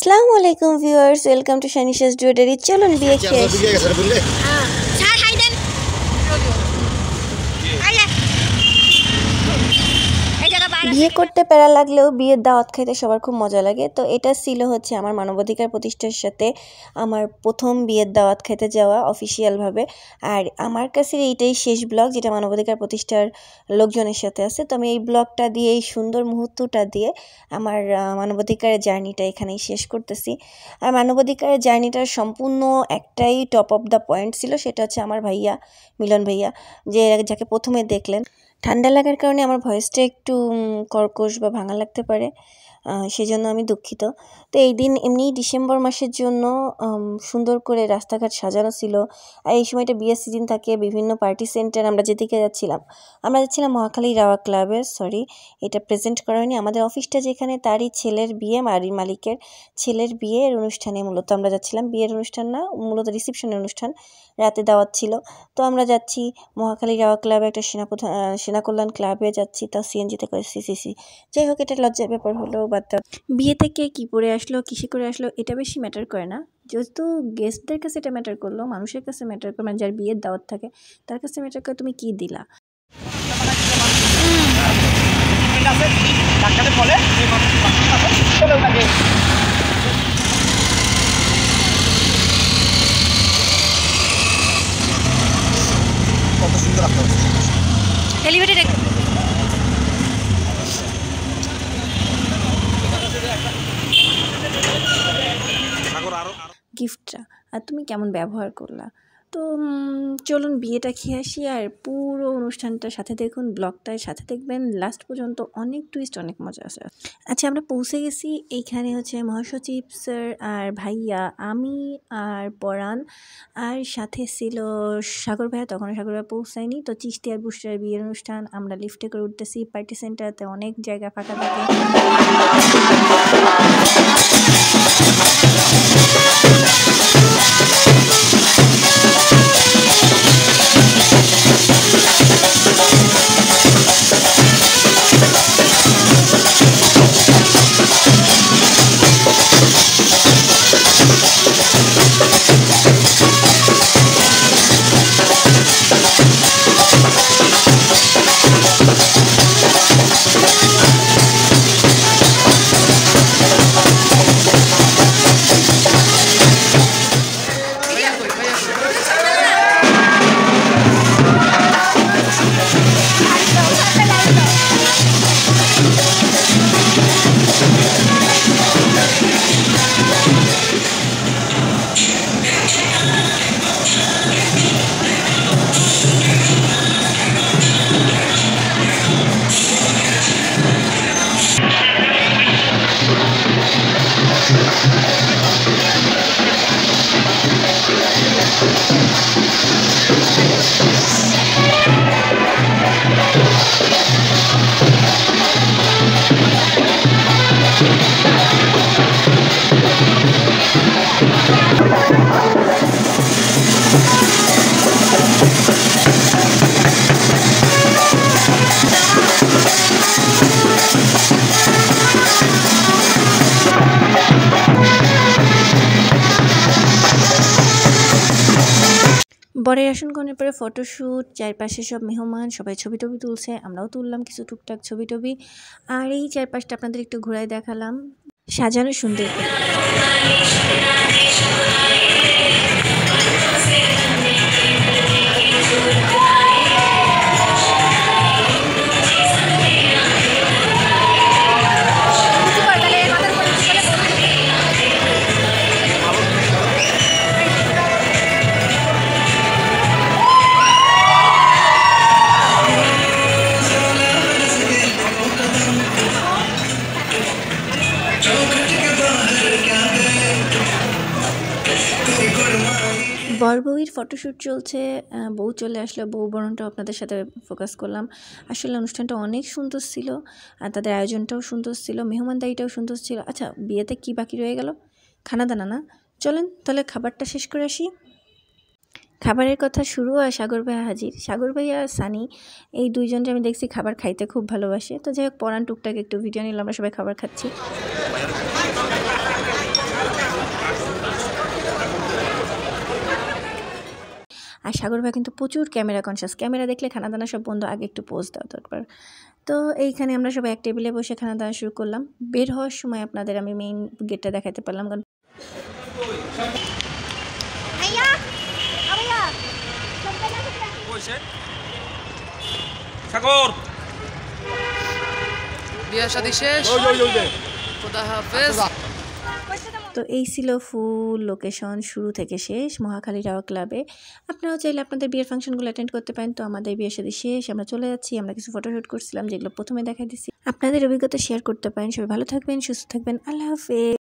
আসসালামু আলাইকুম viewers, welcome to শানিশাস jewellery. চলুন বিয়ে খেয়ে বিয়ে করতে প্যারা লাগলেও বিয়ের দাওয়াত খাইতে সবার খুব মজা লাগে। তো এটা ছিল হচ্ছে আমার মানবাধিকার প্রতিষ্ঠার সাথে আমার প্রথম বিয়ের দাওয়াত খাইতে যাওয়া অফিসিয়ালভাবে। আর আমার কাছে এইটাই শেষ ব্লগ যেটা মানবাধিকার প্রতিষ্ঠার লোকজনের সাথে আছে। তো আমি এই ব্লগটা দিয়ে, এই সুন্দর মুহূর্তটা দিয়ে আমার মানবাধিকারের জার্নিটা এখানেই শেষ করতেছি। আর মানবাধিকারের জার্নিটার সম্পূর্ণ একটাই টপ অফ দ্য পয়েন্ট ছিল, সেটা হচ্ছে আমার ভাইয়া মিলন ভাইয়া, যাকে প্রথমে দেখলেন। ঠান্ডা লাগার কারণে আমার ভয়েসটা একটু কর্কশ বা ভাঙা লাগতে পারে, সেজন্য আমি দুঃখিত। তো এই দিন এমনিই ডিসেম্বর মাসের জন্য সুন্দর করে রাস্তাঘাট সাজানো ছিল। আর এই সময়টা বিয়ের সিজন থাকে, বিভিন্ন পার্টি সেন্টার আমরা যেদিকে যাচ্ছিলাম মহাখালী রাওয়া ক্লাবে। এটা প্রেজেন্ট করা হয়নি, আমাদের অফিসটা যেখানে তারই ছেলের বিয়ে, বাড়ির মালিকের ছেলের বিয়ের অনুষ্ঠানে মূলত আমরা যাচ্ছিলাম। বিয়ের অনুষ্ঠান না, মূলত রিসেপশনের অনুষ্ঠান, রাতে দাওয়াত ছিল। তো আমরা যাচ্ছি মহাখালী রাওয়া ক্লাবে, একটা সেনা কল্যাণ ক্লাবে যাচ্ছি, তাও সিএনজিতে করে। সিসিসি যাই হোক, এটা লজ্জার ব্যাপার হলো। বাদ বিয়ে থেকে কী পরে আসলো, কিসে করে আসলো, এটা বেশি ম্যাটার করে না। যেহেতু গেস্টদের কাছে এটা ম্যাটার করলো, মানুষের কাছে ম্যাটার করে, মানে যার বিয়ের দাওয়াত থাকে তার কাছে ম্যাটার করে তুমি কী দিলা। কত সুন্দর আপনার এলিভেটেড গিফটটা আর তুমি কেমন ব্যবহার করলা। তো চলুন বিয়েটা খেয়ে আসি, আর পুরো অনুষ্ঠানটার সাথে দেখুন, ব্লগটার সাথে দেখবেন লাস্ট পর্যন্ত। অনেক টুইস্ট, অনেক মজা আছে। আচ্ছা, আমরা পৌঁছে গেছি। এইখানে হচ্ছে মহাসচিব স্যার আর ভাইয়া, আমি আর পরাণ, আর সাথে ছিল সাগর ভাইয়া। তখন সাগর ভাইয়া পৌঁছায়নি। তো চিশতি আর বুশরার বিয়ের অনুষ্ঠান, আমরা লিফটে করে উঠতেছি। পার্টি সেন্টারতে অনেক জায়গা ফাঁকা থাকে। বরের আসনগ্রহণের পরে ফটোশ্যুট, চারপাশে সব মেহমান সবাই ছবি টবি তুলছে, আমরাও তুললাম কিছু টুকটাক ছবি টবি। আর এই চারপাশটা আপনাদের একটু ঘুরায় দেখালাম, সাজানো সুন্দর। বরবউয়ের ফটোশ্যুট চলছে, বউ চলে আসলো, বউ বরণটাও আপনাদের সাথে ফোকাস করলাম। আসলে অনুষ্ঠানটা অনেক সুন্দর ছিল, আর তাদের আয়োজনটাও সুন্দর ছিল, মেহমানদারিটাও সুন্দর ছিল। আচ্ছা, বিয়েতে কি বাকি রয়ে গেল? খানা দানা না? চলেন তাহলে খাবারটা শেষ করে আসি। খাবারের কথা শুরু আর সাগর ভাইয়া হাজির। সাগর ভাইয়া আর সানি, এই দুইজনকে আমি দেখছি খাবার খাইতে খুব ভালোবাসে। তো যাই হোক, পরাণ টুকটাক একটু ভিডিও নিলাম, আমরা সবাই খাবার খাচ্ছি। সাগর ভাই কিন্তু প্রচুর ক্যামেরা কনসিয়াস, ক্যামেরা দেখলে খানা দানা সব বন্ধ, আগে একটু পোজ দাও দরকার। তো এইখানে আমরা সবাই এক টেবিলে বসে খানা দানা শুরু করলাম। বের হওয়ার সময় আপনাদের আমি মেইন গেটটা দেখাতে পারলাম, কারণ সাগর বিয়ে শাদী শেষ, খোদা হাফেজ। তো এই ছিল ফুল লোকেশন শুরু থেকে শেষ মহাখালী রাওয়া ক্লাবে। আপনারাও চাইলে আপনাদের বিয়ের ফাংশনগুলো অ্যাটেন্ড করতে পারেন। তো আমাদের বিয়ের সাথে শেষ, আমরা চলে যাচ্ছি। আমরা কিছু ফটোশুট করছিলাম যেগুলো প্রথমে দেখা দিচ্ছি, আপনাদের অভিজ্ঞতা শেয়ার করতে পারেন। সবাই ভালো থাকবেন, সুস্থ থাকবেন, আল্লাহ হাফেজ।